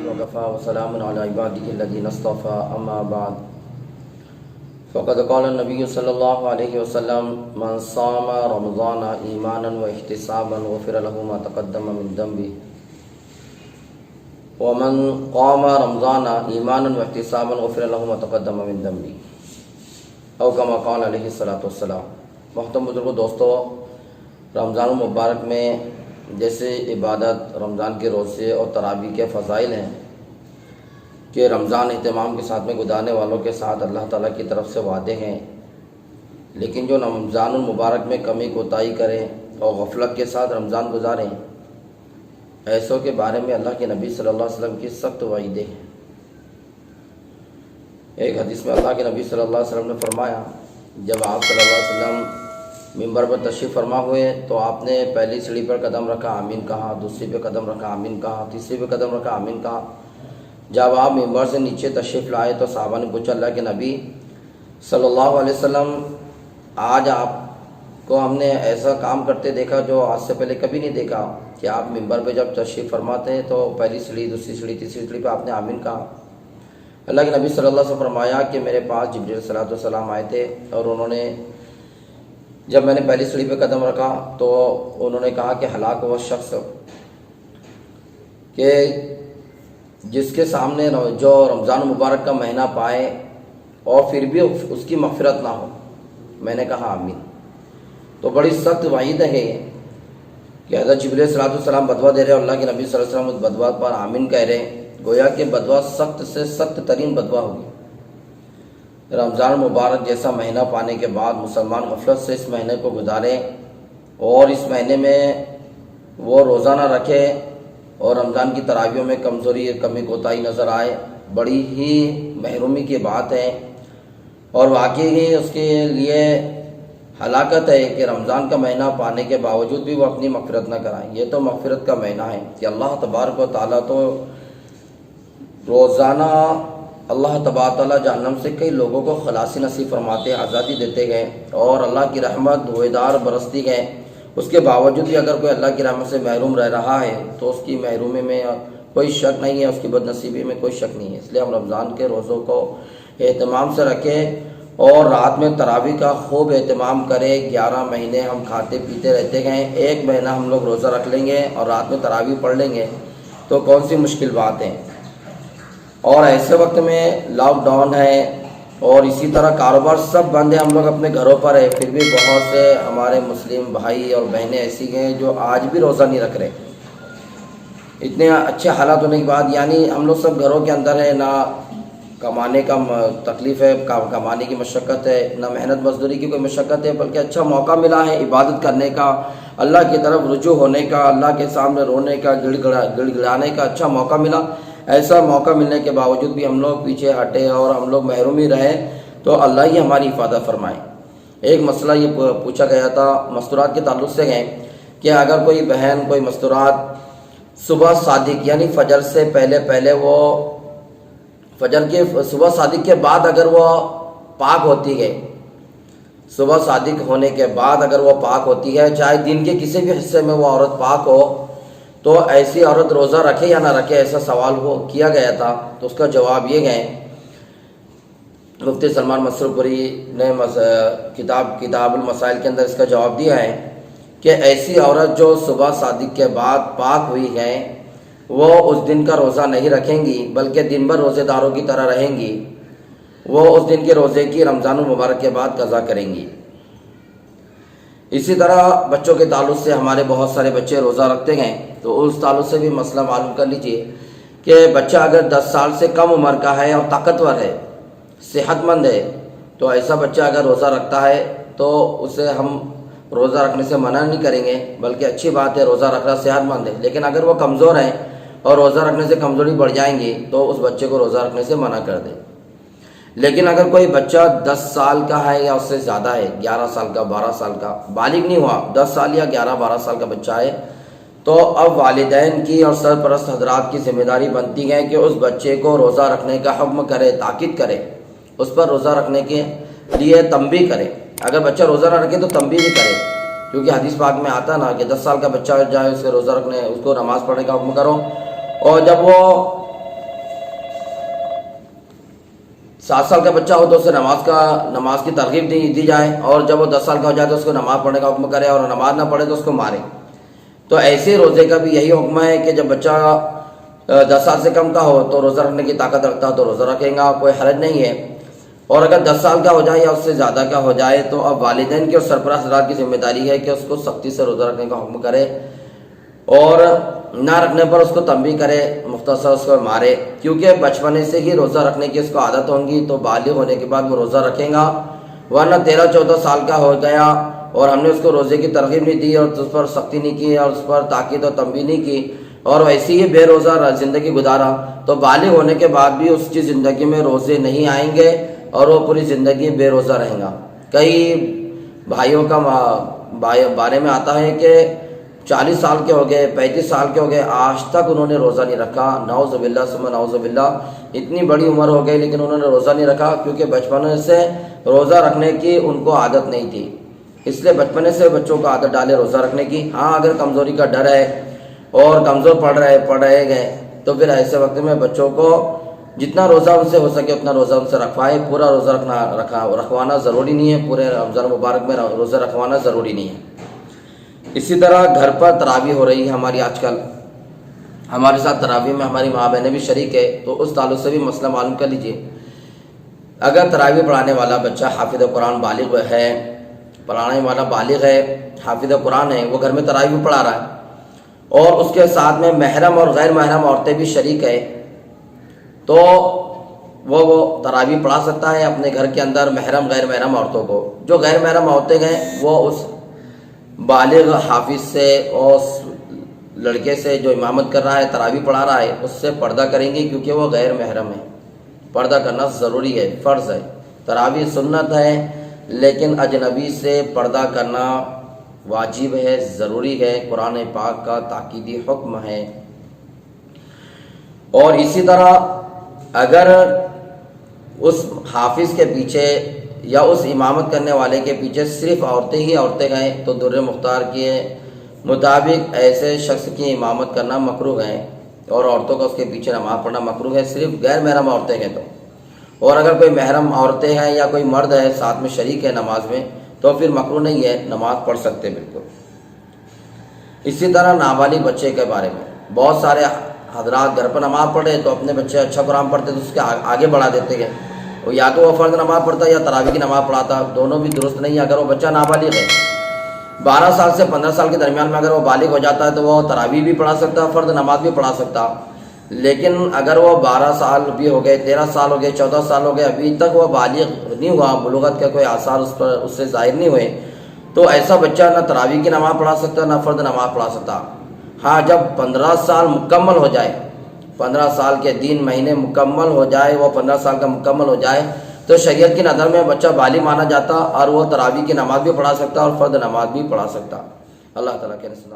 وكفى وسلام على عباده الذين اصطفى اما بعد فقد قال النبي صلى الله عليه وسلم من صام رمضان ایمانا واحتسابا غفر له ما تقدم من ذنبه ومن قام رمضان ایمانا واحتسابا غفر له ما تقدم من ذنبه او كما قال علیہ الصلوۃ والسلام۔ محترم بزرگوں، دوستو، رمضان المبارک میں جیسے عبادت رمضان کے روزے اور تراویح کے فضائل ہیں کہ رمضان اہتمام کے ساتھ میں گزارنے والوں کے ساتھ اللہ تعالیٰ کی طرف سے وعدے ہیں، لیکن جو رمضان المبارک میں کمی کوتاہی کریں اور غفلت کے ساتھ رمضان گزاریں، ایسوں کے بارے میں اللہ کے نبی صلی اللہ علیہ وسلم کی سخت وعیدیں ہیں۔ ایک حدیث میں اللہ کے نبی صلی اللہ علیہ وسلم نے فرمایا، جب آپ صلی اللہ علیہ وسلم ممبر پر تشریف فرما ہوئے تو آپ نے پہلی سیڑھی پر قدم رکھا، آمین کہا، دوسری پہ قدم رکھا، آمین کہا، تیسری پہ قدم رکھا، آمین کہا۔ جب آپ ممبر سے نیچے تشریف لائے تو صحابہ نے پوچھا، اللہ کے نبی صلی اللہ علیہ وسلم، آج آپ کو ہم نے ایسا کام کرتے دیکھا جو آج سے پہلے کبھی نہیں دیکھا کہ آپ ممبر پہ جب تشریف فرماتے ہیں تو پہلی سیڑھی، دوسری سیڑھی، تیسری سیڑھی پہ آپ نے آمین کہا۔ اللہ کے نبی صلی اللہ علیہ وسلم فرمایا کہ میرے پاس جبریل صلی اللہ علیہ وسلم آئے تھے اور انہوں نے جب میں نے پہلی سیڑھی پہ قدم رکھا تو انہوں نے کہا کہ ہلاک وہ شخص کہ جس کے سامنے جو رمضان مبارک کا مہینہ پائے اور پھر بھی اس کی مغفرت نہ ہو۔ میں نے کہا آمین۔ تو بڑی سخت وعید ہے یہ کہ حضرت جبریل صلی اللہ علیہ وسلم بدوا دے رہے اور اللہ کے نبی صلی اللہ علیہ وسلم اس بدوا پر آمین کہہ رہے، گویا کہ بدوا سخت سے سخت ترین بدوا ہوگی۔ رمضان مبارک جیسا مہینہ پانے کے بعد مسلمان غفلت سے اس مہینے کو گزارے اور اس مہینے میں وہ روزہ نہ رکھے اور رمضان کی تراویحوں میں کمزوری، کمی کوتاہی نظر آئے، بڑی ہی محرومی کی بات ہے اور واقعی ہی اس کے لیے ہلاکت ہے کہ رمضان کا مہینہ پانے کے باوجود بھی وہ اپنی مغفرت نہ کرائیں۔ یہ تو مغفرت کا مہینہ ہے کہ اللہ تبارک و تعالیٰ تو روزانہ اللہ تبارک و تعالیٰ جہنم سے کئی لوگوں کو خلاصی نصیب فرماتے ہیں، آزادی دیتے گئے اور اللہ کی رحمت دھوئےدار برستی ہے۔ اس کے باوجود بھی اگر کوئی اللہ کی رحمت سے محروم رہ رہا ہے تو اس کی محرومی میں کوئی شک نہیں ہے، اس کی بد نصیبی میں کوئی شک نہیں ہے۔ اس لیے ہم رمضان کے روزوں کو اہتمام سے رکھیں اور رات میں تراویح کا خوب اہتمام کریں۔ 11 مہینے ہم کھاتے پیتے رہتے گئے، ایک مہینہ ہم لوگ روزہ رکھ لیں گے اور رات میں تراویح پڑھ لیں گے تو کون سی مشکل بات ہے۔ اور ایسے وقت میں لاک ڈاؤن ہے اور اسی طرح کاروبار سب بند ہے، ہم لوگ اپنے گھروں پر ہیں، پھر بھی بہت سے ہمارے مسلم بھائی اور بہنیں ایسی ہیں جو آج بھی روزہ نہیں رکھ رہے۔ اتنے اچھے حالات ہونے کے بعد یعنی ہم لوگ سب گھروں کے اندر ہیں، نہ کمانے کا تکلیف ہے، کمانے کی مشقت ہے، نہ محنت مزدوری کی کوئی مشقت ہے، بلکہ اچھا موقع ملا ہے عبادت کرنے کا، اللہ کی طرف رجوع ہونے کا، اللہ کے سامنے رونے کا، گڑ گڑانے کا اچھا موقع ملا۔ ایسا موقع ملنے کے باوجود بھی ہم لوگ پیچھے ہٹے اور ہم لوگ محرومی رہے تو اللہ ہی ہماری حفاظت فرمائے۔ ایک مسئلہ یہ پوچھا گیا تھا مستورات کے تعلق سے ہے کہ اگر کوئی بہن کوئی مستورات صبح صادق یعنی فجر سے پہلے وہ فجر کے صبح صادق کے بعد اگر وہ پاک ہوتی ہے، صبح صادق ہونے کے بعد اگر وہ پاک ہوتی ہے، چاہے دن کے کسی بھی حصے میں وہ عورت پاک ہو، تو ایسی عورت روزہ رکھے یا نہ رکھے، ایسا سوال وہ کیا گیا تھا تو اس کا جواب یہ ہے، مفتی سلمان مسرور پوری نے کتاب المسائل کے اندر اس کا جواب دیا ہے کہ ایسی عورت جو صبح صادق کے بعد پاک ہوئی ہے وہ اس دن کا روزہ نہیں رکھیں گی بلکہ دن بھر روزے داروں کی طرح رہیں گی، وہ اس دن کے روزے کی رمضان المبارک کے بعد قضا کریں گی۔ اسی طرح بچوں کے تعلق سے ہمارے بہت سارے بچے روزہ رکھتے ہیں تو اس تعلق سے بھی مسئلہ معلوم کر لیجئے کہ بچہ اگر 10 سال سے کم عمر کا ہے اور طاقتور ہے، صحت مند ہے، تو ایسا بچہ اگر روزہ رکھتا ہے تو اسے ہم روزہ رکھنے سے منع نہیں کریں گے، بلکہ اچھی بات ہے، روزہ رکھ رہا صحت مند ہے۔ لیکن اگر وہ کمزور ہے اور روزہ رکھنے سے کمزوری بڑھ جائیں گی تو اس بچے کو روزہ رکھنے سے منع کر دیں۔ لیکن اگر کوئی بچہ 10 سال کا ہے یا اس سے زیادہ ہے، 11 سال کا، 12 سال کا، بالغ نہیں ہوا، 10 سال یا 11-12 سال کا بچہ ہے، تو اب والدین کی اور سرپرست حضرات کی ذمہ داری بنتی ہے کہ اس بچے کو روزہ رکھنے کا حکم کرے، تاکید کرے اس پر روزہ رکھنے کے لیے تنبیہ کرے. اگر بچہ روزہ نہ رکھے تو تنبیہ بھی کرے، کیونکہ حدیث پاک میں آتا نا کہ 10 سال کا بچہ جائے اس سے روزہ رکھنے، اس کو نماز پڑھنے کا حکم کرو، اور جب وہ 7 سال کا بچہ ہو تو اسے نماز کی ترغیب دی جائے، اور جب وہ 10 سال کا ہو جائے تو اس کو نماز پڑھنے کا حکم کرے، اور نماز نہ پڑھے تو اس کو مارے. تو ایسے روزے کا بھی یہی حکم ہے کہ جب بچہ 10 سال سے کم کا ہو تو روزہ رکھنے کی طاقت رکھتا ہو تو روزہ رکھے گا، کوئی حرج نہیں ہے. اور اگر 10 سال کا ہو جائے یا اس سے زیادہ کا ہو جائے تو اب والدین کی اور سربراہ حضرات کی ذمہ داری ہے کہ اس کو سختی سے روزہ رکھنے کا حکم کرے، اور نہ رکھنے پر اس کو تنبیہ کرے، مختصر اس کو مارے، کیونکہ بچپنے سے ہی روزہ رکھنے کی اس کو عادت ہوگی تو بالغ ہونے کے بعد وہ روزہ رکھے گا. ورنہ 13-14 سال کا ہو گیا اور ہم نے اس کو روزے کی ترغیب نہیں دی اور اس پر سختی نہیں کی اور اس پر تاکید اور تنبیہ نہیں کی اور ویسے ہی بے روزہ زندگی گزارا تو بالغ ہونے کے بعد بھی اس کی زندگی میں روزے نہیں آئیں گے اور وہ پوری زندگی بے روزہ رہیں گا. کئی بھائیوں کا بارے میں آتا ہے کہ 40 سال کے ہو گئے، 35 سال کے ہو گئے، آج تک انہوں نے روزہ نہیں رکھا. نعوذ باللہ ثم نعوذ باللہ، اتنی بڑی عمر ہو گئی لیکن انہوں نے روزہ نہیں رکھا، کیونکہ بچپنے سے روزہ رکھنے کی ان کو عادت نہیں تھی. اس لیے بچپنے سے بچوں کو عادت ڈالے روزہ رکھنے کی. ہاں اگر کمزوری کا ڈر ہے اور کمزور پڑ رہے گئے تو پھر ایسے وقت میں بچوں کو جتنا روزہ ان سے ہو سکے اتنا روزہ ان سے رکھوائے. پورا روزہ رکھوانا ضروری نہیں ہے، پورے رمضان مبارک میں روزہ رکھوانا ضروری نہیں ہے. اسی طرح گھر پر تراویح ہو رہی ہے ہماری آج کل، ہمارے ساتھ تراویح میں ہماری ماں بہنیں بھی شریک ہے، تو اس تعلق سے بھی مسئلہ معلوم کر لیجئے. اگر تراویح پڑھانے والا بچہ حافظ قرآن بالغ ہے، پڑھانے والا بالغ ہے، حافظ قرآن ہے، وہ گھر میں تراویح پڑھا رہا ہے اور اس کے ساتھ میں محرم اور غیر محرم عورتیں بھی شریک ہے، تو وہ تراویح پڑھا سکتا ہے اپنے گھر کے اندر محرم غیر محرم عورتوں کو. جو غیر محرم عورتیں ہیں وہ اس بالغ حافظ سے اور اس لڑکے سے جو امامت کر رہا ہے، تراویح پڑھا رہا ہے، اس سے پردہ کریں گے، کیونکہ وہ غیر محرم ہے. پردہ کرنا ضروری ہے، فرض ہے. تراویح سنت ہے لیکن اجنبی سے پردہ کرنا واجب ہے، ضروری ہے، قرآن پاک کا تاکیدی حکم ہے. اور اسی طرح اگر اس حافظ کے پیچھے یا اس امامت کرنے والے کے پیچھے صرف عورتیں گئیں تو در مختار کے مطابق ایسے شخص کی امامت کرنا مکروہ ہے اور عورتوں کا اس کے پیچھے نماز پڑھنا مکروہ ہے، صرف غیر محرم عورتیں ہیں تو. اور اگر کوئی محرم عورتیں ہیں یا کوئی مرد ہے ساتھ میں شریک ہے نماز میں تو پھر مکروہ نہیں ہے، نماز پڑھ سکتے بالکل. اسی طرح نابالغ بچے کے بارے میں بہت سارے حضرات گھر پر نماز پڑھے تو اپنے بچے اچھا قرآن پڑھتے تو اس کے آگے بڑھا دیتے ہیں، یا تو وہ فرض نماز پڑھتا یا تراویح کی نماز پڑھاتا، دونوں بھی درست نہیں ہے. اگر وہ بچہ نابالغ ہے 12 سال سے 15 سال کے درمیان میں اگر وہ بالغ ہو جاتا ہے تو وہ تراویح بھی پڑھا سکتا، فرض نماز بھی پڑھا سکتا. لیکن اگر وہ 12 سال بھی ہو گئے، 13 سال ہو گئے، 14 سال ہو گئے، ابھی تک وہ بالغ نہیں ہوا، بلوغت کے کوئی آثار اس سے ظاہر نہیں ہوئے، تو ایسا بچہ نہ تراویح کی نماز پڑھا سکتا نہ فرض نماز پڑھا سکتا. ہاں جب 15 سال مکمل ہو جائے، 15 سال کے دن مہینے مکمل ہو جائے، وہ 15 سال کا مکمل ہو جائے تو شریعت کی نظر میں بچہ بالغ مانا جاتا اور وہ تراویح کی نماز بھی پڑھا سکتا اور فرض نماز بھی پڑھا سکتا. اللہ تعالیٰ کے رسول